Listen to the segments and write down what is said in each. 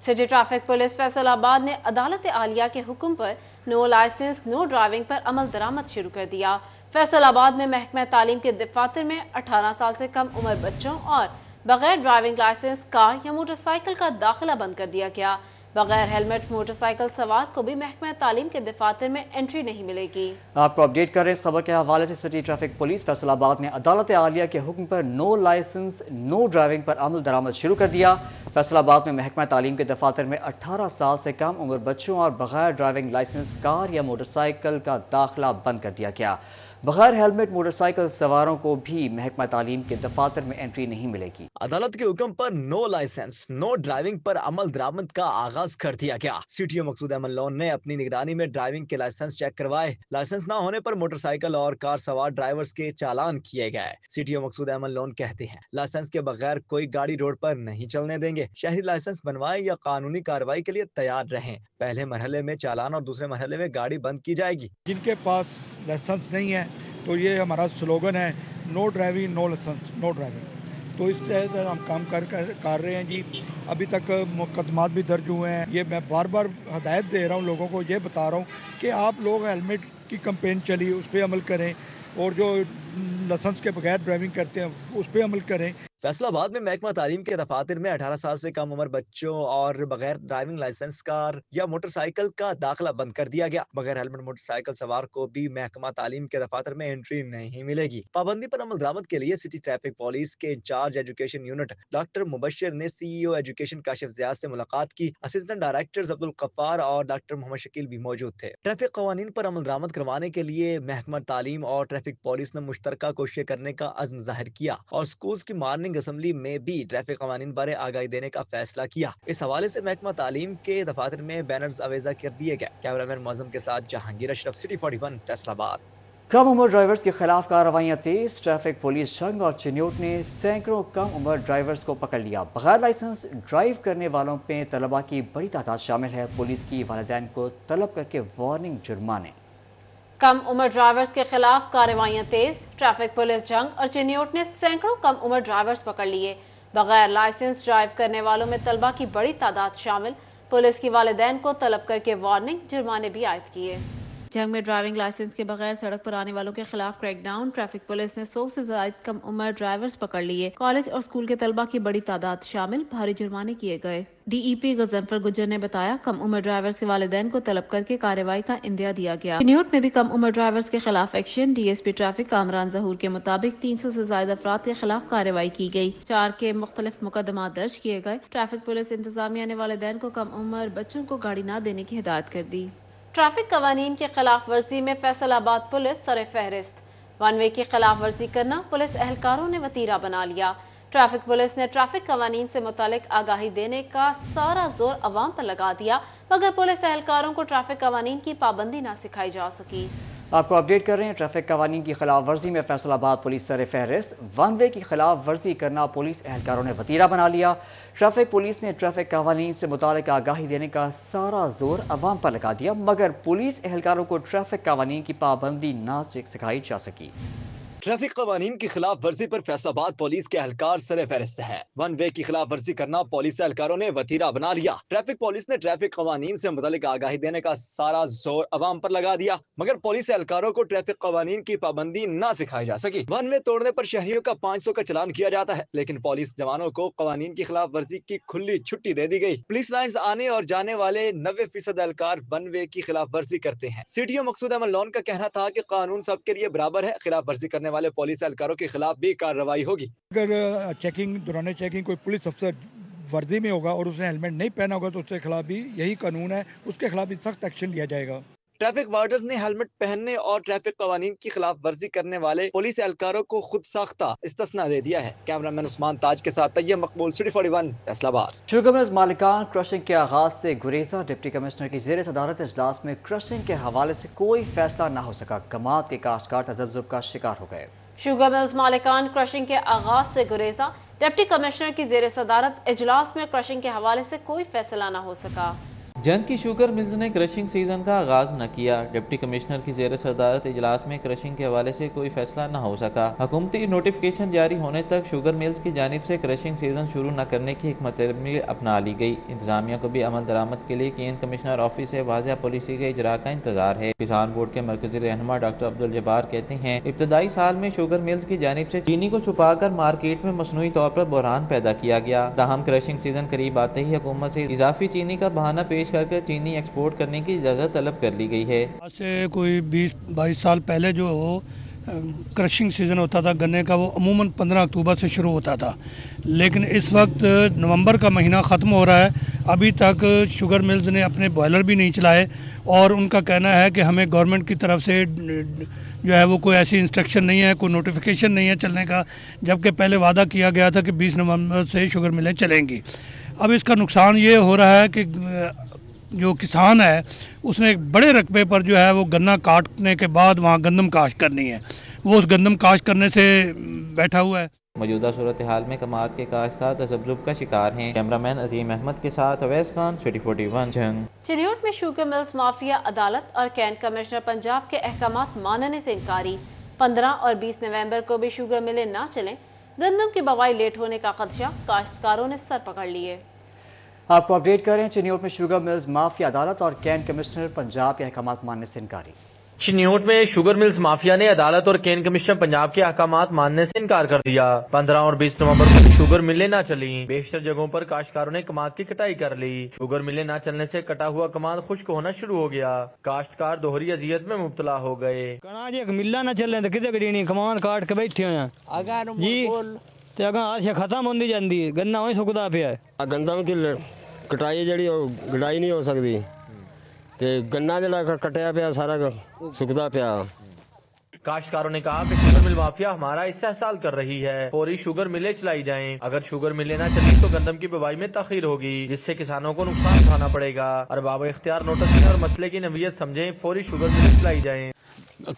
City traffic police Faisalabad ने अदालत आलिया के हुक्म पर नो लाइसेंस नो ड्राइविंग पर अमल दरामद शुरू कर दिया। फैसलाबाद में महकमा तालीम के दफातर में 18 साल से कम उम्र बच्चों और बगैर ड्राइविंग लाइसेंस कार या मोटरसाइकिल का दाखिला बंद कर दिया गया। बगैर हेलमेट मोटरसाइकिल सवार को भी महकमा तालीम के दफातर में एंट्री नहीं मिलेगी। आपको अपडेट कर रहे हैं इस खबर के हवाले से। सिटी ट्रैफिक पुलिस फैसलाबाद ने अदालत आलिया के हुक्म पर नो लाइसेंस नो ड्राइविंग पर अमल दरामद शुरू कर दिया। फैसलाबाद में महकमा तालीम के दफातर में 18 साल से कम उम्र बच्चों और बगैर ड्राइविंग लाइसेंस कार या मोटरसाइकिल का दाखिला बंद कर दिया गया। बगैर हेलमेट मोटरसाइकिल सवारों को भी महकमा तालीम के दफातर में एंट्री नहीं मिलेगी। अदालत के हुक्म पर नो लाइसेंस नो ड्राइविंग पर अमल दरामद का आगाज कर दिया गया। सीटीओ मकसूद अहमद लोन ने अपनी निगरानी में ड्राइविंग के लाइसेंस चेक करवाए। लाइसेंस न होने पर मोटरसाइकिल और कार सवार ड्राइवर्स के चालान किए गए। सीटीओ मकसूद अहमद लोन कहते हैं, लाइसेंस के बगैर कोई गाड़ी रोड पर नहीं चलने देंगे। शहरी लाइसेंस बनवाए या कानूनी कार्रवाई के लिए तैयार रहें। पहले मरहले में चालान और दूसरे मरहले में गाड़ी बंद की जाएगी। जिनके पास लाइसेंस नहीं है तो ये हमारा स्लोगन है, no driving no licence no driving. तो इस तहत हम काम कर रहे हैं जी। अभी तक मुकदमात भी दर्ज हुए हैं। ये मैं बार बार हदायत दे रहा हूँ लोगों को, ये बता रहा हूँ कि आप लोग हेलमेट की कैंपेन चली उस पर अमल करें और जो लाइसेंस के बगैर ड्राइविंग करते हैं उस पर अमल करें। फैसलाबाद में महकमा तालीम के दफातर में 18 साल से कम उम्र बच्चों और बगैर ड्राइविंग लाइसेंस कार या मोटरसाइकिल का दाखिला बंद कर दिया गया। बगैर हेलमेट मोटरसाइकिल सवार को भी महकमा तालीम के दफातर में एंट्री नहीं मिलेगी। पाबंदी पर अमल दरामद के लिए सिटी ट्रैफिक पुलिस के incharge education unit doctor Mubashar ने सीईओ एजुकेशन काशिफ ज़ियाद से मुलाकात की। असिस्टेंट डायरेक्टर अब्दुल गफ्फार और डॉक्टर मोहम्मद शकील भी मौजूद थे। ट्रैफिक कवानीन पर अमल दरामद करवाने के लिए महकमा तालीम और ट्रैफिक पुलिस ने मुश्तरका कोशिशें करने का अज़्म जाहिर किया और स्कूल्स की मॉर्निंग असेंबली में भी ट्रैफिक कवानीन बारे आगाही देने का फैसला किया। इस हवाले से महकमा तालीम के दफातर में बैनर्स अवेजा कर दिए गए। कैमरामैन मौजम के साथ जहांगीर अशरफ, सिटी 41 फैसलाबाद। कम उम्र ड्राइवर्स के खिलाफ कार्रवाइयां तेज। ट्रैफिक पुलिस संघ और चिन्योट ने सैकड़ों कम उम्र ड्राइवर्स को पकड़ लिया। बगैर लाइसेंस ड्राइव करने वालों में तलबा की बड़ी तादाद शामिल है। पुलिस की वालिदैन को तलब करके वार्निंग जुर्माने। कम उम्र ड्राइवर्स के खिलाफ कार्रवाइयां तेज। ट्रैफिक पुलिस जंग और चिन्योट ने सैकड़ों कम उम्र ड्राइवर्स पकड़ लिए। बगैर लाइसेंस ड्राइव करने वालों में तलबा की बड़ी तादाद शामिल। पुलिस की वालिदैन को तलब करके वार्निंग जुर्माने भी आयद किए। जंग में ड्राइविंग लाइसेंस के बगैर सड़क पर आने वालों के खिलाफ क्रैकडाउन। ट्रैफिक पुलिस ने 100 से ज्यादा कम उम्र ड्राइवर्स पकड़ लिए। कॉलेज और स्कूल के तलबा की बड़ी तादाद शामिल। भारी जुर्माने किए गए। डीईपी गजनफर गुज्जर ने बताया, कम उम्र ड्राइवर्स के वालिदैन को तलब करके कार्रवाई का इंदिया दिया गया। न्यूट में भी कम उम्र ड्राइवर्स के खिलाफ एक्शन। डीएसपी ट्रैफिक कामरान जहूर के मुताबिक 300 से ज्यादा अफराद के खिलाफ कार्रवाई की गई। 4 के मुख्तलिफ मुकदमा दर्ज किए गए। ट्रैफिक पुलिस इंतजामिया ने वालिदैन को कम उम्र बच्चों को गाड़ी न देने की हिदायत कर दी। ट्रैफिक कवानीन की खिलाफ वर्जी में फैसलाबाद पुलिस सरे फहरिस्त। वन वे की खिलाफ वर्जी करना पुलिस एहलकारों ने वतीरा बना लिया। ट्रैफिक पुलिस ने ट्रैफिक कवानीन से मुतालिक आगाही देने का सारा जोर अवाम पर लगा दिया, मगर पुलिस एहलकारों को ट्रैफिक कवानीन की पाबंदी न सिखाई जा सकी। आपको अपडेट कर रहे हैं। ट्रैफिक कवानीन की खिलाफ वर्जी में फैसलाबाद पुलिस सरे फहरिस्त। वन वे की खिलाफ वर्जी करना पुलिस एहलकारों ने वतीरा बना लिया। ट्रैफिक पुलिस ने ट्रैफिक कवानीन से मुतालिक आगाही देने का सारा जोर अवाम पर लगा दिया, मगर पुलिस एहलकारों को ट्रैफिक कवानीन की पाबंदी न सिखाई जा सकी। ट्रैफिक कवानीन की खिलाफ वर्जी पर फैसलाबाद पुलिस के एहलकार सरे फहरिस्त है। वन वे की खिलाफ वर्जी करना पुलिस एहलकारों ने वतीरा बना लिया। ट्रैफिक पुलिस ने ट्रैफिक कवानीन से मुतालिक आगाही देने का सारा जोर अवाम पर लगा दिया, मगर पुलिस एहलकारों को ट्रैफिक कवानीन की पाबंदी न सिखाई जा सकी। वन वे तोड़ने पर शहरियों का 500 का चलान किया जाता है, लेकिन पुलिस जवानों को कवानीन की खिलाफ वर्जी की खुली छुट्टी दे दी गई। पुलिस लाइन्स आने और जाने वाले 90% एहलकार वन वे की खिलाफ वर्जी करते हैं। सीटीओ मकसूद अहमद लोन का कहना था कि कानून सबके लिए बराबर है। खिलाफ वर्जी करने वाले पुलिस एहलकारों के खिलाफ भी कार्रवाई होगी। अगर चेकिंग दौरान चेकिंग कोई पुलिस अफसर वर्दी में होगा और उसने हेलमेट नहीं पहना होगा तो उसके खिलाफ भी यही कानून है, उसके खिलाफ भी सख्त एक्शन लिया जाएगा। ट्रैफिक वार्डर्स ने हेलमेट पहनने और ट्रैफिक कवानीन की खिलाफ वर्जी करने वाले पुलिस एहलकारों को खुद साख्ता इस्तिस्ना दे दिया है। कैमरामैन उस्मान ताज के साथ Tayyab Maqbool, city 41 Faisalabad. Sugar mills मालिकान क्रशिंग के आगाज से गुरेजा। डिप्टी कमिश्नर की जेर सदारत इजलास में क्रशिंग के हवाले से कोई फैसला न हो सका। कमात के काश्तकार तजब्जुब का शिकार हो गए। शुगर मिल्स मालिकान क्रशिंग के आगाज से गुरेजा। डिप्टी कमिश्नर की जेर सदारत इजलास में क्रशिंग के हवाले से कोई फैसला न हो सका। جنگ کی شوگر ملز نے کرشنگ سیزن کا آغاز نہ کیا۔ ڈپٹی کمشنر کی زیر صدارت اجلاس میں کرشنگ کے حوالے سے کوئی فیصلہ نہ ہو سکا۔ حکومتی نوٹیفکیشن جاری ہونے تک شوگر ملز کی جانب سے کرشنگ سیزن شروع نہ کرنے کی حکمت عملی اپنا لی گئی۔ انتظامیہ کو بھی عمل درآمد کے لیے کین کمشنر آفس سے واضح پالیسی کے اجرا کا انتظار ہے۔ کسان بورڈ کے مرکزی رہنما ڈاکٹر عبدالجبار کہتے ہیں، ابتدائی سال میں شوگر ملز کی جانب سے چینی کو چھپا کر مارکیٹ میں مصنوعی طور پر بحران پیدا کیا گیا۔ تاہم کرشنگ سیزن قریب آتے ہی حکومت سے اضافی چینی کا بہانہ پیش کر کے چینی ایکسپورٹ کرنے کی اجازت طلب کر لی گئی ہے۔ آج سے کوئی 20-22 سال پہلے جو کرشنگ سیزن ہوتا تھا گنے کا، وہ عموماً 15 اکتوبر سے شروع ہوتا تھا، لیکن اس وقت نومبر کا مہینہ ختم ہو رہا ہے، ابھی تک شوگر ملز نے اپنے بوائلر بھی نہیں چلائے، اور ان کا کہنا ہے کہ ہمیں گورنمنٹ کی طرف سے جو ہے وہ کوئی ایسی انسٹرکشن نہیں ہے، کوئی نوٹیفیکیشن نہیں ہے چلنے کا، جبکہ پہلے وعدہ کیا گیا تھا کہ 20 نومبر سے شوگر ملیں چلیں گی۔ اب اس کا نقصان یہ ہو رہا ہے کہ جو کسان ہے اس نے ایک بڑے رقبے پر جو ہے وہ گنا کاٹنے کے بعد وہاں گندم کاشت کرنی ہے، وہ اس گندم کاشت کرنے سے بیٹھا ہوا ہے۔ موجودہ صورتحال میں کماعت کے کاشتکار تذبذب کا شکار ہیں۔ کیمرامین عظیم احمد کے ساتھ اویس خان، سٹی 41 جنگ۔ چنیوٹ میں شوگر ملز مافیا عدالت اور کین کمشنر پنجاب کے احکامات ماننے سے انکاری۔ 15 اور 20 نومبر کو بھی شوگر ملیں نہ چلیں، گندم کی بوائی لیٹ ہونے کا خدشہ، کاشتکاروں نے سر پکڑ لیے۔ آپ کو اپڈیٹ کریں، چنیوٹ میں شوگر ملز مافیا عدالت اور کین کمشنر پنجاب کے احکامات ماننے سے انکاری۔ چنیوٹ میں شوگر ملز مافیا نے عدالت اور کین کمشنر پنجاب کے احکامات ماننے سے انکار کر دیا۔ 15 اور 20 نومبر کو شوگر ملیں نہ چلیں، بیشتر جگہوں پر کاشتکاروں نے کماعت کی کٹائی کر لی۔ شوگر ملیں نہ چلنے سے کٹا ہوا کماعت خشک ہونا شروع ہو گیا، کاشتکار دوہری اذیت میں مبتلا ہو گئے۔ کہنا جی ملا نہ چلے تو کتنے گڑی کمان کاٹ کے بیٹھے ہوئے ہیں جی، تے اگاں آج ختم ہوندی جاندی ہے، گنا وہیں سکدا پیا ہے۔ گندم کی کٹائی جڑی گڈائی نہیں ہو سکتی، تے گنا جڑا کٹیا پیا سارا سکدا پیا۔ کاشتکاروں نے کہا کہ شوگر مل مافیا ہمارا استحصال کر رہی ہے، فوری شوگر ملیں چلائی جائیں، اگر شوگر ملیں نہ چلیں تو گندم کی بوائی میں تاخیر ہوگی، جس سے کسانوں کو نقصان اٹھانا پڑے گا۔ ارباب اختیار نوٹس دیں اور مسئلے کی نوعیت سمجھیں، فوری شوگر ملیں چلائی جائیں۔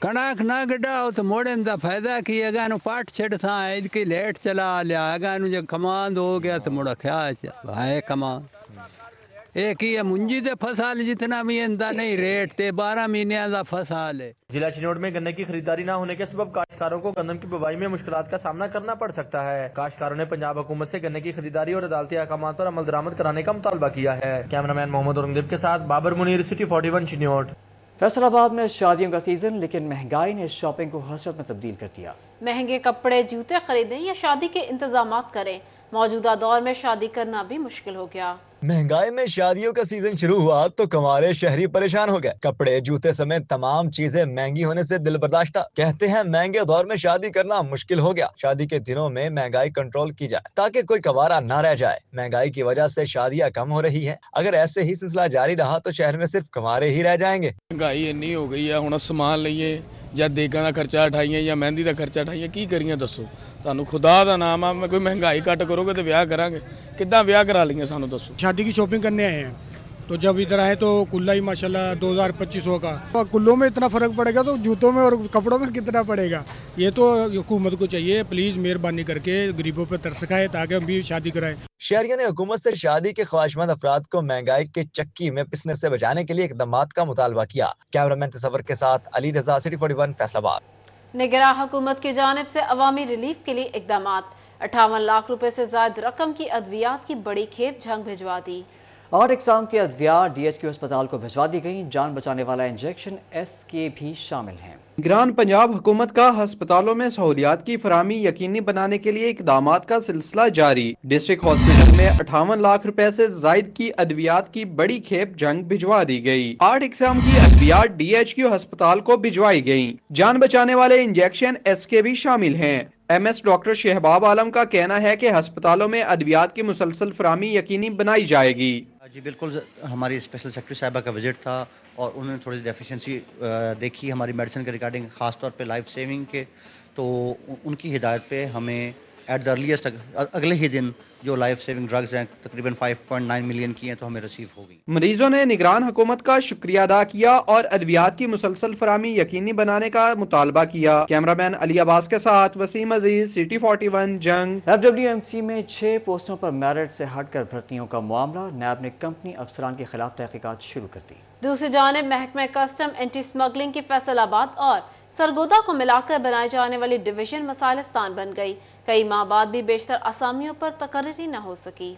کناک نہ گڈاؤ تو موڑن دا فائدہ کی اگا نو پاٹ چھڑ تھا اج کی لیٹ چلا لیا، اگا نو جب کماند ہو گیا تو موڑا کھیا ہے کمان ایک ہی منجی دے فصال جتنا بھی اندا نہیں ریٹ تے 12 مہینے دا فصال ہے۔ ضلع چنیوٹ میں گنے کی خریداری نہ ہونے کے سبب کاشتکاروں کو گندم کی بوائی میں مشکلات کا سامنا کرنا پڑ سکتا ہے۔ کاشتکاروں نے پنجاب حکومت سے گنے کی خریداری اور عدالتی احکامات پر عمل درآمد کرانے کا مطالبہ کیا ہے۔ کیمرامین محمد اورنگزیب کے ساتھ بابر منیر، سٹی 41 چنیوٹ۔ فیصل آباد میں شادیوں کا سیزن، لیکن مہنگائی نے شاپنگ کو حسرت میں تبدیل کر دیا۔ مہنگے کپڑے، جوتے خریدیں یا شادی کے انتظامات کریں، موجودہ دور میں شادی کرنا بھی مشکل ہو گیا۔ مہنگائی میں شادیوں کا سیزن شروع ہوا تو کمارے شہری پریشان ہو گئے۔ کپڑے، جوتے سمیت تمام چیزیں مہنگی ہونے سے دل برداشتہ۔ کہتے ہیں مہنگے دور میں شادی کرنا مشکل ہو گیا۔ شادی کے دنوں میں مہنگائی کنٹرول کی جائے تاکہ کوئی کوارا نہ رہ جائے۔ مہنگائی کی وجہ سے شادیاں کم ہو رہی ہیں، اگر ایسے ہی سلسلہ جاری رہا تو شہر میں صرف کوارے ہی رہ جائیں گے۔ مہنگائی اینی ہو گئی ہے، ہن سامان لئیے یا دیگاں دا خرچہ اٹھائیے یا مہندی دا خرچہ اٹھائیے، کی کریے دسو؟ سانو خدا دا نام آ، میں کوئی مہنگائی کٹ کرو گے تو بیاہ کریں گے، کداں بیاہ کرا لیں گے؟ سانو دسو۔ شادی کی شاپنگ کرنے آئے ہیں تو جب ادھر آئے تو کلا ہی ماشاءاللہ 2200 کا، کلوں میں اتنا فرق پڑے گا تو جوتوں میں اور کپڑوں میں کتنا پڑے گا؟ یہ تو حکومت کو چاہیے پلیز مہربانی کر کے غریبوں پہ ترس کھائے تاکہ ہم بھی شادی کرائیں۔ شہریوں نے حکومت سے شادی کے خواہشمند افراد کو مہنگائی کے چکی میں پسنے سے بچانے کے لیے اقدامات کا مطالبہ کیا۔ کیمرامین تصور کے ساتھ علی رضا، سٹی 41 فیصل آباد۔ نگراں حکومت کی جانب سے عوامی ریلیف کے لیے اقدامات، 58 لاکھ روپے سے زائد رقم کی ادویات کی بڑی کھیپ جھنگ بھجوا دی۔ 8 اقسام کی ادویات ڈی ایچ کیو اسپتال کو بھجوا دی گئیں، جان بچانے والا انجیکشن ایس کے بھی شامل ہیں۔ نگران پنجاب حکومت کا ہسپتالوں میں سہولیات کی فراہمی یقینی بنانے کے لیے اقدامات کا سلسلہ جاری۔ ڈسٹرکٹ ہاسپٹل میں 58 لاکھ روپے سے زائد کی ادویات کی بڑی کھیپ جنگ بھجوا دی گئی۔ 8 اقسام کی ادویات ڈی ایچ کیو ہسپتال کو بھجوائی گئیں، جان بچانے والے انجیکشن ایس کے بھی شامل ہیں۔ ایم ایس ڈاکٹر شہباب عالم کا کہنا ہے کہ ہسپتالوں میں ادویات کی مسلسل فراہمی یقینی بنائی جائے گی۔ جی بالکل، ہماری اسپیشل سیکرٹری صاحبہ کا وزٹ تھا اور انہوں نے تھوڑی ڈیفیشنسی دیکھی ہماری میڈیسن کے ریگارڈنگ، خاص طور پہ لائف سیونگ کے، تو ان کی ہدایت پہ ہمیں ایٹ دا ارلیسٹ اگلے ہی دن जो लाइफ सेविंग ड्रग्स हैं तकरीबन 5.9 मिलियन की हैं तो हमें रिसीव हो गई। मरीजों ने निगरान हुकूमत का शुक्रिया अदा किया और अद्वियात की मुसलसल फराहमी यकीनी बनाने का मुतालबा किया। कैमरामैन अली अब्बास के साथ वसीम अजीज, सिटी 41 जंग। FWMC में 6 पोस्टों पर मेरिट से हटकर भर्तियों का मामला, नैब ने कंपनी अफसरान के खिलाफ तहकीकात शुरू कर दी। दूसरी जानिब महकमा कस्टम एंटी स्मगलिंग की फैसलाबाद और सरगोदा को मिलाकर बनाई जाने वाली डिवीजन मसाइलिस्तान बन गई। कई माह बाद भी बेशतर असामियों पर तकर्री न हो सकी।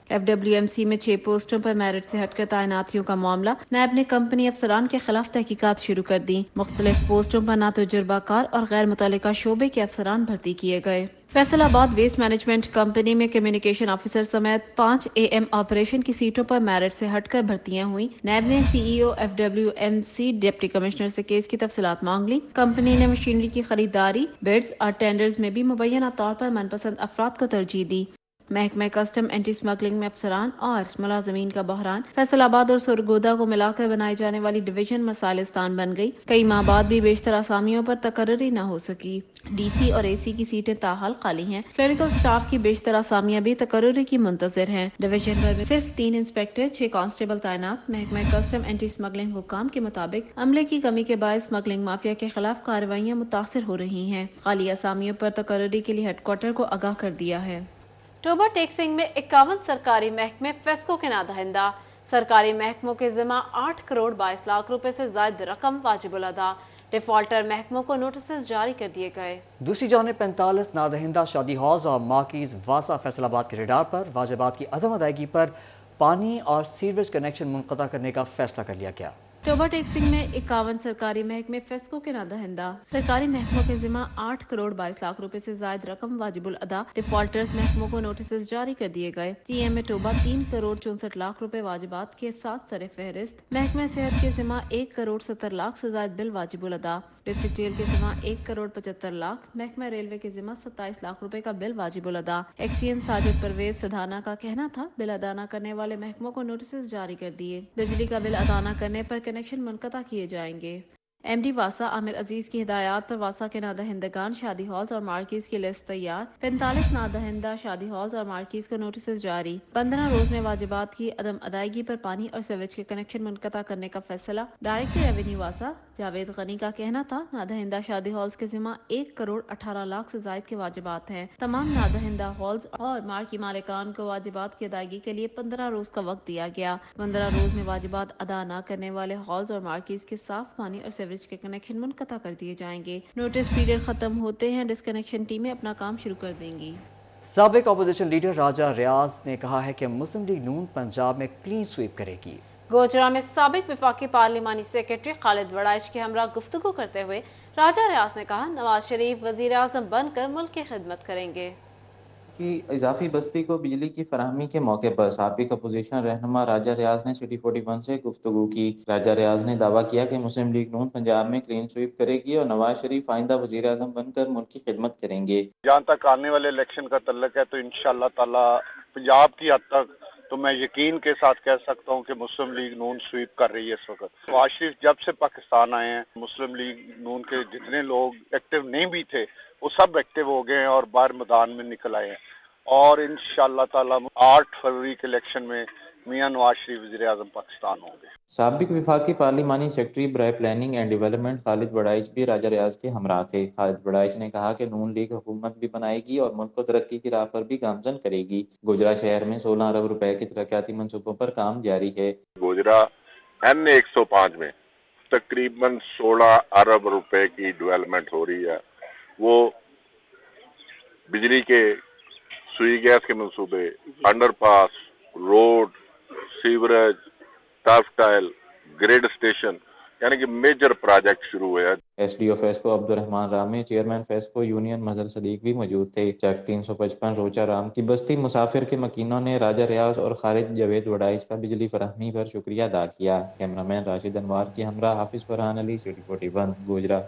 FWMC में 6 पोस्टों पर मेरिट से हटकर तैनातियों का मामला, नैब ने कंपनी अफसरान के खिलाफ तहकीकात शुरू कर दी। मुख्तलिफ पोस्टों पर ना तजुर्बाकार और गैर मुतल्लिका शोबे के अफसरान भर्ती किए गए। फैसलाबाद वेस्ट मैनेजमेंट कंपनी में कम्युनिकेशन ऑफिसर समेत 5 AM ऑपरेशन की सीटों पर मेरिट से हटकर भर्तियां हुई। नैब ने CEO FWMC डिप्टी कमिश्नर से केस की तफसीलात मांग ली। कंपनी ने मशीनरी की खरीदारी, बिड्स और टेंडर्स में भी मुबैना तौर पर मनपसंद अफराद को तरजीह दी। महकमा कस्टम एंटी स्मगलिंग में अफसरान और मुलाजमीन का बहरान, फैसलाबाद और सरगोदा को मिलाकर बनाई जाने वाली डिवीजन मसाइलिस्तान बन गई। कई माह बाद भी बेशतर असामियों पर तकर्री न हो सकी। DC और AC की सीटें ताहाल खाली हैं। क्लरिकल स्टाफ की बेशतर असामियां भी तकर्री की मुंतजर हैं। डिवीजन भर में सिर्फ 3 इंस्पेक्टर, 6 कांस्टेबल तैनात। महकमा कस्टम एंटी स्मगलिंग हुकाम के मुताबिक अमले की कमी के बायस स्मगलिंग माफिया के खिलाफ कार्रवाइयां मुतासर हो रही हैं। खाली असामियों पर तकर्री के लिए हेडक्वार्टर को आगाह कर दिया है। टोबा टैक्सिंग में 51 सरकारी महकमे फेस्को के नादहिंदा। सरकारी महकमों के जिम्मा 8 करोड़ 22 लाख रुपए से ज्यादा रकम वाजिबुल अदा। डिफॉल्टर महकमों को नोटिस जारी कर दिए गए। दूसरी जानिब 45 नादहिंदा शादी हॉल्स और मार्कीज वासा फैसलाबाद के रडार पर। वाजिबात की अदम अदायगी पर पानी और सीवरेज कनेक्शन मुनक़ता करने का फैसला कर लिया गया। टोबा टैक्सिंग में 51 सरकारी महकमे फेस्को के नादहिंदा। सरकारी महकमों के जिम्मा 8 करोड़ 22 लाख रुपए से ज्यादा रकम वाजिबुल अदा। डिफॉल्टर्स महकमों को नोटिस जारी कर दिए गए। TM में टोबा 3 करोड़ 64 लाख रुपए वाजिबात के साथ सर फहरिस्त। महकमा सेहत के जिम्मा 1 करोड़ 70 लाख से ज्यादा बिल वाजिबुल अदा। डिस्ट्रिक्ट जेल के जिम्मा 1 करोड़ 75 लाख। महकमा रेलवे के जिम्मा 27 लाख रुपए का बिल वाजिबुल अदा। एक्सीएन साजिद परवेज सधाना का कहना था, बिल अदा न करने वाले महकमों को नोटिस जारी कर दिए। बिजली का बिल अदा न करने पर कनेक्शन मुनक़ता किए जाएंगे। MD वासा आमिर अजीज की हिदायत पर वासा के नादहिंदगान शादी हॉल्स और मार्कीज की लिस्ट तैयार। 45 नादहिंदा शादी हॉल्स और मार्कीज को नोटिस जारी। 15 रोज में वाजिबात की अदम अदायगी पर पानी और सीवेज के कनेक्शन मुनक़ता करने का फैसला। डायरेक्टर रेवेन्यू वासा जावेद गनी का कहना था, नादहिंदा शादी हॉल्स के जिम्मा 1 करोड़ 18 लाख से ज्यादा के वाजिबात हैं। तमाम नादहिंदा हॉल्स और मार्की मालिकान को वाजिबात की अदायगी के लिए 15 रोज का वक्त दिया गया। 15 रोज में वाजिबात अदा न करने वाले हॉल्स और मार्कीज के साफ पानी और सीवरेज के कनेक्शन मुनक़ता कर दिए जाएंगे। नोटिस पीरियड खत्म होते हैं डिस्कनेक्शन टीमें अपना काम शुरू कर देंगी। साबिक अपोजिशन लीडर राजा रियाज ने कहा है कि मुस्लिम लीग नून पंजाब में क्लीन स्वीप करेगी। गोजरा में साबिक विफाकी पार्लिमानी सेक्रेटरी खालिद वड़ाइच के हमरा गुफ्तगू करते हुए राजा रियाज ने कहा, नवाज शरीफ वजीर आज़म बनकर मुल्क की खिदमत करेंगे। की इजाफी बस्ती को बिजली की फराहमी के मौके पर साबिक अपोजिशन रहनुमा राजा रियाज ने सिटी 41 से गुफ्तगू की। राजा रियाज ने दावा किया कि मुस्लिम लीग नून पंजाब में क्लीन स्वीप करेगी और नवाज शरीफ आइंदा वजीर आज़म बनकर मुल्क की खिदमत करेंगे। जहाँ तक आने वाले इलेक्शन का तल्लक है तो इंशाअल्लाह ताला पंजाब की हद तक तो मैं यकीन के साथ कह सकता हूँ कि मुस्लिम लीग नून स्वीप कर रही है इस वक्त। नवाज शरीफ जब से पाकिस्तान आए हैं, मुस्लिम लीग नून के जितने लोग एक्टिव नहीं भी थे वो सब एक्टिव हो गए हैं और बाहर मैदान में निकल आए हैं और इंशाअल्लाह ताला 8 फरवरी के इलेक्शन में मियां नवाज शरीफ वज़ीर आज़म पाकिस्तान होंगे। साबिक विफाकी पार्लिमानी सेक्रेटरी बराए planning and development Khalid Warraich भी राजा रियाज के हमरा थे। खालिद वड़ाइच ने कहा कि नून लीग हुकूमत भी बनाएगी और मुल्क को तरक्की की राह पर भी गामजन करेगी। गोजरा शहर में 16 अरब रुपए के तरक्याती मंसूबों पर काम जारी है। गोजरा NA 105 में तकरीबन 16 अरब रुपए की डेवलपमेंट हो रही है। वो बिजली के सुई गैस के मंसूबे, underpass, road, sewerage, turf tile, grid station यानी कि मेजर प्रोजेक्ट शुरू हुए हैं। SDO FESCO Abdurrahman Rami, chairman FESCO union Mazhar Sadiq भी मौजूद थे। चक 355 रोचा राम की बस्ती मुसाफिर के मकीनों ने राजा रियाज और खालिद जावेद वड़ाइच का बिजली फराहमी पर शुक्रिया अदा किया। कैमरामैन राशिद अनवार की हमरा हाफिज फरहान अली, सिटी 41 गोजरा।